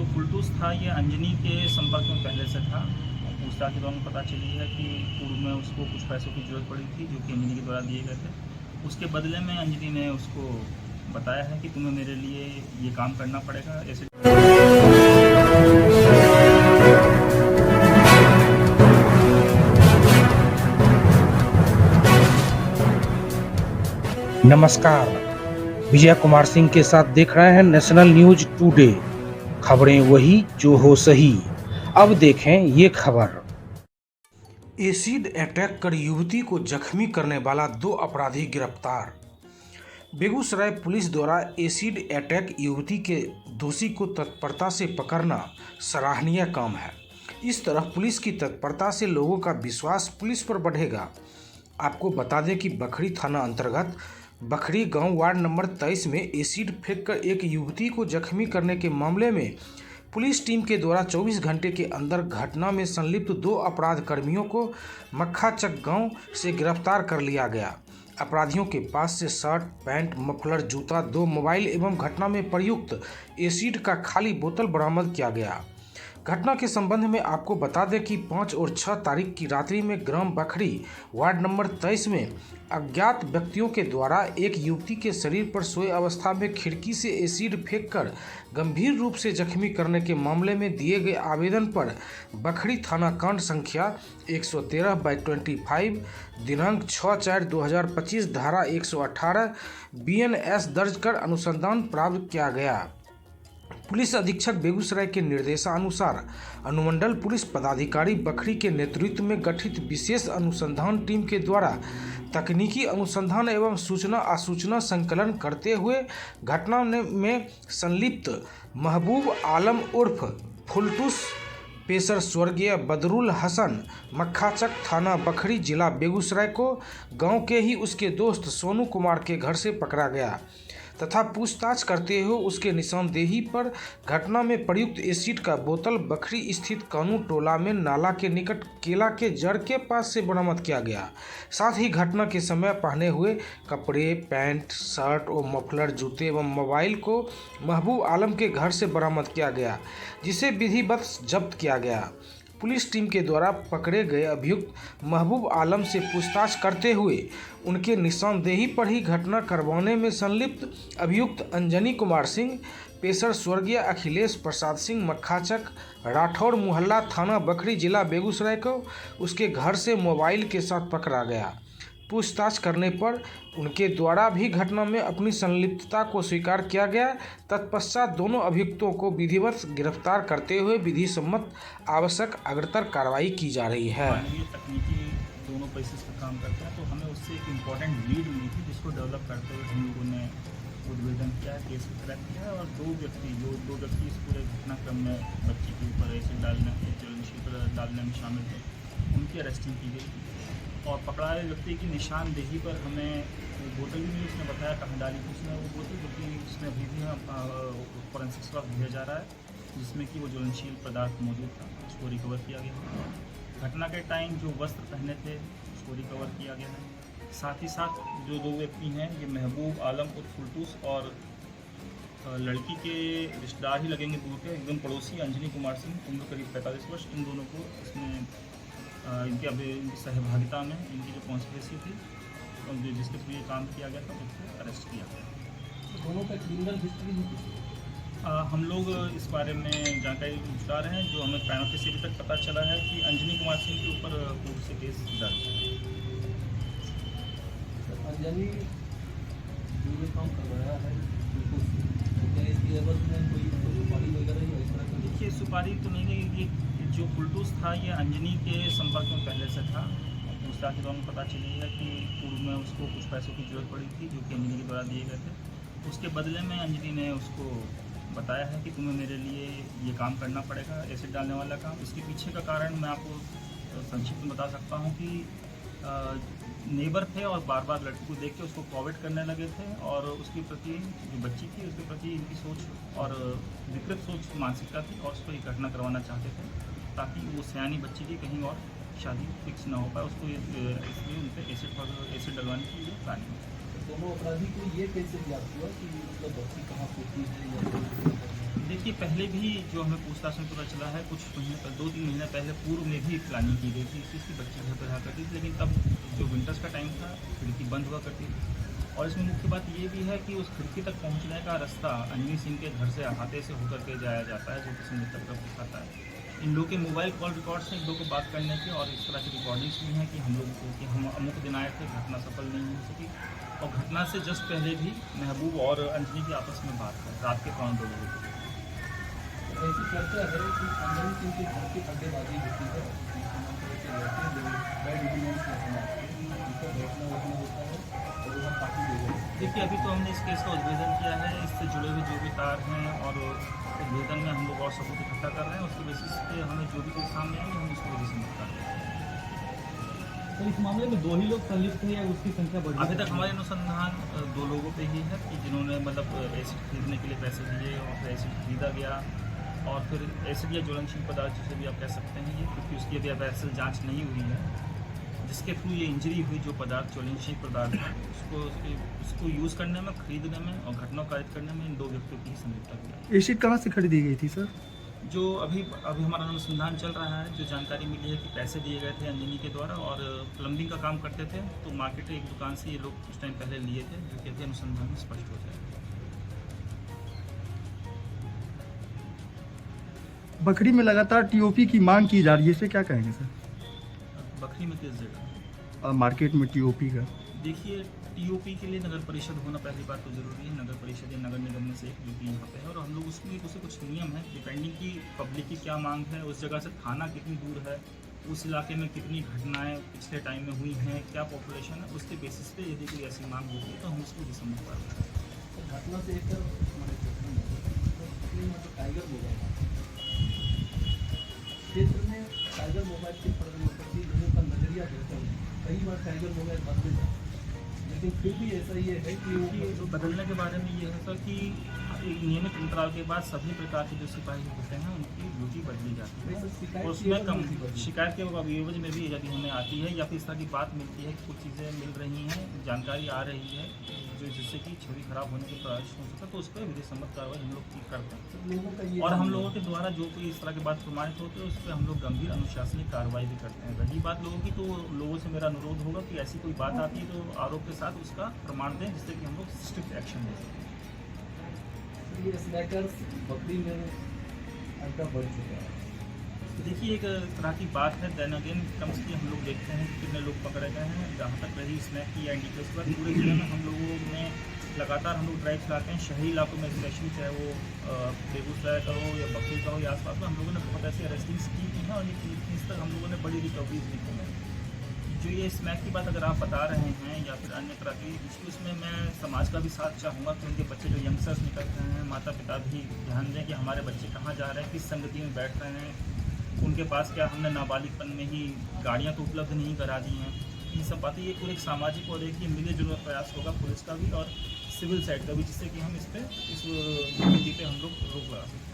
जो फुलटूस था ये अंजनी के संपर्क में पहले से था। पूछताछ के दौरान पता चली है कि पूर्व में उसको कुछ पैसों की ज़रूरत पड़ी थी जो कि अंजनी के द्वारा दिए गए थे। उसके बदले में अंजनी ने उसको बताया है कि तुम्हें मेरे लिए ये काम करना पड़ेगा। ऐसे नमस्कार, विजय कुमार सिंह के साथ देख रहे हैं नेशनल न्यूज टुडे। खबरें वही जो हो सही। अब देखें ये खबर। एसिड अटैक कर युवती को जख्मी करने वाला 2 अपराधी गिरफ्तार। बेगूसराय पुलिस द्वारा एसिड अटैक युवती के दोषी को तत्परता से पकड़ना सराहनीय काम है। इस तरह पुलिस की तत्परता से लोगों का विश्वास पुलिस पर बढ़ेगा। आपको बता दें कि बखरी थाना अंतर्गत बखरी गांव वार्ड नंबर 23 में एसिड फेंककर एक युवती को जख्मी करने के मामले में पुलिस टीम के द्वारा 24 घंटे के अंदर घटना में संलिप्त 2 अपराध कर्मियों को मक्खाचक गांव से गिरफ्तार कर लिया गया। अपराधियों के पास से शर्ट, पैंट, मफलर, जूता, 2 मोबाइल एवं घटना में प्रयुक्त एसिड का खाली बोतल बरामद किया गया। घटना के संबंध में आपको बता दें कि 5 और 6 तारीख की रात्रि में ग्राम बखरी वार्ड नंबर 23 में अज्ञात व्यक्तियों के द्वारा एक युवती के शरीर पर सोए अवस्था में खिड़की से एसिड फेंककर गंभीर रूप से जख्मी करने के मामले में दिए गए आवेदन पर बखरी थाना कांड संख्या 113/25 दिनांक 6/4/2025 धारा 118 BNS दर्ज कर अनुसंधान प्राप्त किया गया। पुलिस अधीक्षक बेगूसराय के निर्देशानुसार अनुमंडल पुलिस पदाधिकारी बखरी के नेतृत्व में गठित विशेष अनुसंधान टीम के द्वारा तकनीकी अनुसंधान एवं सूचना आसूचना संकलन करते हुए घटना में संलिप्त महबूब आलम उर्फ फुलटूस पेशर स्वर्गीय बदरुल हसन मक्खाचक थाना बखरी जिला बेगूसराय को गांव के ही उसके दोस्त सोनू कुमार के घर से पकड़ा गया तथा पूछताछ करते हुए उसके निशानदेही पर घटना में प्रयुक्त एसिड का बोतल बखरी स्थित कानू टोला में नाला के निकट केला के जड़ के पास से बरामद किया गया। साथ ही घटना के समय पहने हुए कपड़े, पैंट, शर्ट और मफलर, जूते एवं मोबाइल को महबूब आलम के घर से बरामद किया गया, जिसे विधिवत जब्त किया गया। पुलिस टीम के द्वारा पकड़े गए अभियुक्त महबूब आलम से पूछताछ करते हुए उनके निशानदेही पर ही घटना करवाने में संलिप्त अभियुक्त अंजनी कुमार सिंह पेशर स्वर्गीय अखिलेश प्रसाद सिंह मक्खाचक राठौर मुहल्ला थाना बखरी जिला बेगूसराय को उसके घर से मोबाइल के साथ पकड़ा गया। पूछताछ करने पर उनके द्वारा भी घटना में अपनी संलिप्तता को स्वीकार किया गया। तत्पश्चात दोनों अभियुक्तों को विधिवत गिरफ्तार करते हुए विधि सम्मत आवश्यक अग्रतर कार्रवाई की जा रही है। तकनीकी दोनों बेसिस पर काम करते हैं, तो हमें उससे एक इम्पॉर्टेंट लीड मिली थी जिसको डेवलप करते हुए हम लोगों ने उद्भेदन किया, केस को क्रैक किया और दो व्यक्ति इस पूरे घटनाक्रम में बच्ची के ऊपर एसिड डालने में शामिल थे, उनकी अरेस्टिंग की गई और पकड़ाए व्यक्ति की निशानदेही पर हमें बोतल भी मिली। उसने बताया कहाँ डाली थी उसने वो बोतल, क्योंकि उसमें अभी भी फॉरेंसिक्स का भेजा जा रहा है जिसमें कि वो ज्वलनशील पदार्थ मौजूद था, उसको रिकवर किया गया। घटना के टाइम जो वस्त्र पहने थे उसको रिकवर किया गया है। साथ ही साथ जो 2 व्यक्ति हैं ये महबूब आलम उर्फ फुलटूस और लड़की के रिश्तेदार ही लगेंगे दूर के, एकदम पड़ोसी अंजनी कुमार सिंह, उम्र करीब 45 वर्ष। इन दोनों को इसमें इनकी सहभागिता में इनकी जो कॉन्स्पिरेसी थी और जिसके थ्रू ये काम किया गया था उसको अरेस्ट किया गया। दोनों का क्रिमिनल हिस्ट्री भी हम लोग इस बारे में जानकारी जुटा रहे हैं। जो हमें पैनल से अभी तक पता चला है कि अंजनी कुमार सिंह के ऊपर कोर्ट से केस दर्ज है। अंजनी जो ये काम करवाया है क्या इसकी एवज में कोई सुपारी वगैरह या इस तरह का? देखिए, सुपारी तो नहीं गई। ये जो फुलटूस था ये अंजनी के संपर्क में पहले से था। पूछताछ के दौरान पता चली है कि पूर्व में उसको कुछ पैसों की ज़रूरत पड़ी थी जो कि अंजनी के द्वारा दिए गए थे। उसके बदले में अंजनी ने उसको बताया है कि तुम्हें मेरे लिए ये काम करना पड़ेगा, एसिड डालने वाला काम। इसके पीछे का कारण मैं आपको संक्षिप्त में बता सकता हूँ कि नेबर थे और बार बार लड़की को देख के उसको कॉवेट करने लगे थे और उसके प्रति जो बच्ची थी उसके प्रति इनकी सोच और विकृत सोच मानसिकता थी और उसको ये घटना करवाना चाहते थे ताकि वो सयानी बच्ची की कहीं और शादी फिक्स ना हो पाए। उसको इसलिए उन पर एसिड डलवाने की ये प्लानिंग है। दोनों अपराधी को ये कैसे ज्ञात हुआ कि मतलब बच्ची कहाँ होती है या देखिए, देखिए पहले भी जो हमें पूछताछ में पता चला है, कुछ महीने पहले 2-3 महीने पहले पूर्व में भी प्लानिंग की गई थी इस चीज़ की, बच्चे घर पर रहा करती थी, लेकिन तब जो विंटर्स का टाइम था खिड़की बंद हुआ करती थी। और इसमें मुख्य बात ये भी है कि उस खिड़की तक पहुंचने का रास्ता अंजनी सिंह के घर से अहाते से होकर के जाया जाता है, जो किसी मृतक का दिखाता है। इन लोगों के मोबाइल कॉल रिकॉर्ड्स हैं इन लोगों को बात करने के, और इस तरह की रिकॉर्डिंग्स भी हैं कि हम लोगों को कि हम अमुक दिन आए थे, घटना सफल नहीं हो सकी। और घटना से जस्ट पहले भी महबूब और अंजनी की आपस में बात है रात के 2 बजे। ऐसी चर्चा है कि अंजनी सिंह के घर की अड्डेबाजी होती है, देखिए अभी तो हमने इस केस का उद्भेदन किया है, इससे जुड़े हुए जो भी तार हैं और उद्भेदन में हम लोग और सबूत इकट्ठा कर रहे हैं, उसके बेसिस पे हमें जो भी कोई सामने आएंगे हम उसको वजह से कर रहे हैं। तो इस मामले में 2 ही लोग संलिप्त हैं या उसकी संख्या बढ़ी? अभी तक हमारे अनुसंधान 2 लोगों पे ही है कि जिन्होंने मतलब एसिड खरीदने के लिए पैसे दिए और फिर एसिड खरीदा गया, और फिर एसिड या ज्वलनशील पदार्थ जिसे भी आप कह सकते हैं ये, क्योंकि उसकी अभी एफएसएल जाँच नहीं हुई है, जिसके थ्रू ये इंजरी हुई, जो पदार्थ ज्वलनशील पदार्थ है उसको यूज़ करने में, खरीदने में और घटना कारित करने में इन 2 व्यक्तियों की संलिप्तता है। एसिड कहाँ से खरीदी गई थी सर? जो अभी हमारा अनुसंधान चल रहा है, जो जानकारी मिली है कि पैसे दिए गए थे अंजनी के द्वारा और प्लम्बिंग का काम करते थे, तो मार्केट एक दुकान से ये लोग कुछ टाइम पहले लिए थे, जो कि अभी अनुसंधान में स्पष्ट हो जाएगा। बखरी में लगातार टीओपी की मांग की जा रही है, इसे क्या कहेंगे सर? बखरी में किस जगह? मार्केट में टीओपी का देखिए टीओपी के लिए नगर परिषद होना पहली बात तो ज़रूरी है, नगर परिषद या नगर निगम में से एक जो कि यहाँ पे है, और हम लोग उसमें उसे कुछ नियम है डिपेंडिंग की पब्लिक की क्या मांग है, उस जगह से थाना कितनी दूर है, उस इलाके में कितनी घटनाएं पिछले टाइम में हुई हैं, क्या पॉपुलेशन है, उसके बेसिस पे यदि कोई ऐसी मांग होती है तो हम उसको भी समझ पा रहे हैं। घटना से एक टाइगर मोबाइल क्षेत्र में टाइगर मोबाइल के प्रति लोगों का नजरिया कैसा है? कई बार टाइगर मोबाइल बदले जाते हैं, लेकिन फिर भी ऐसा ये है कि तो बदलने के बारे में ये है सर कि एक नियमित अंतराल के बाद सभी प्रकार के जो सिपाही होते हैं उनकी ड्यूटी बदली जाती है, और उसमें कम शिकायत के एवज में भी यदि हमें आती है या फिर इस तरह की बात मिलती है कि कुछ चीज़ें मिल रही हैं, जानकारी आ रही है जो जिससे कि छवि खराब होने के प्रयास हो सकता है, तो उस पर विधि सम्मत कार्रवाई हम लोग करते हैं। और हम लोगों के द्वारा जो कोई इस तरह की बात प्रमाणित होती है उस पर हम लोग गंभीर अनुशासनिक कार्रवाई भी करते हैं। रही बात लोगों की, तो लोगों से मेरा अनुरोध होगा कि ऐसी कोई बात आती है तो आरोप के साथ उसका प्रमाण दें, जिससे कि हम लोग स्ट्रिक्ट एक्शन ले सकें। ये स्नैकर्स बकरी में अड्डा बढ़ चुका है। देखिए एक तरह की बात है, देन अगेन कम्स की हम लोग देखते हैं कि कितने लोग पकड़े गए हैं। जहाँ तक रही स्नैक की या इंडिकेट पर, पूरे जिले में हम लोगों ने लगातार हम लोग ड्राइव चलाते हैं, शहरी इलाकों में स्पेशली, चाहे वो बेगूसराय का हो या बकरी का हो या आसपास में, हम लोगों ने बहुत ऐसी अरेस्टिंग्स की हैं और ये इस तक हम लोगों ने बड़ी रिकवरीज भी की हैं। जो ये स्नैक की बात अगर आप बता रहे हैं या फिर अन्य तरह की, उसमें मैं समाज का भी साथ चाहूँगा कि उनके बच्चे जो यंगस्टर्स निकल रहे हैं, माता पिता भी ध्यान दें कि हमारे बच्चे कहाँ जा रहे हैं, किस संगति में बैठ रहे हैं, उनके पास क्या हमने नाबालिगपन में ही गाड़ियाँ तो उपलब्ध नहीं करा दी हैं। ये सब बातें ये पूरे एक सामाजिक और एक ये मिले जुले प्रयास होगा पुलिस का भी और सिविल साइड का भी, जिससे कि हम इस पर इस नीति पे हम लोग रोक लगा सकते हैं।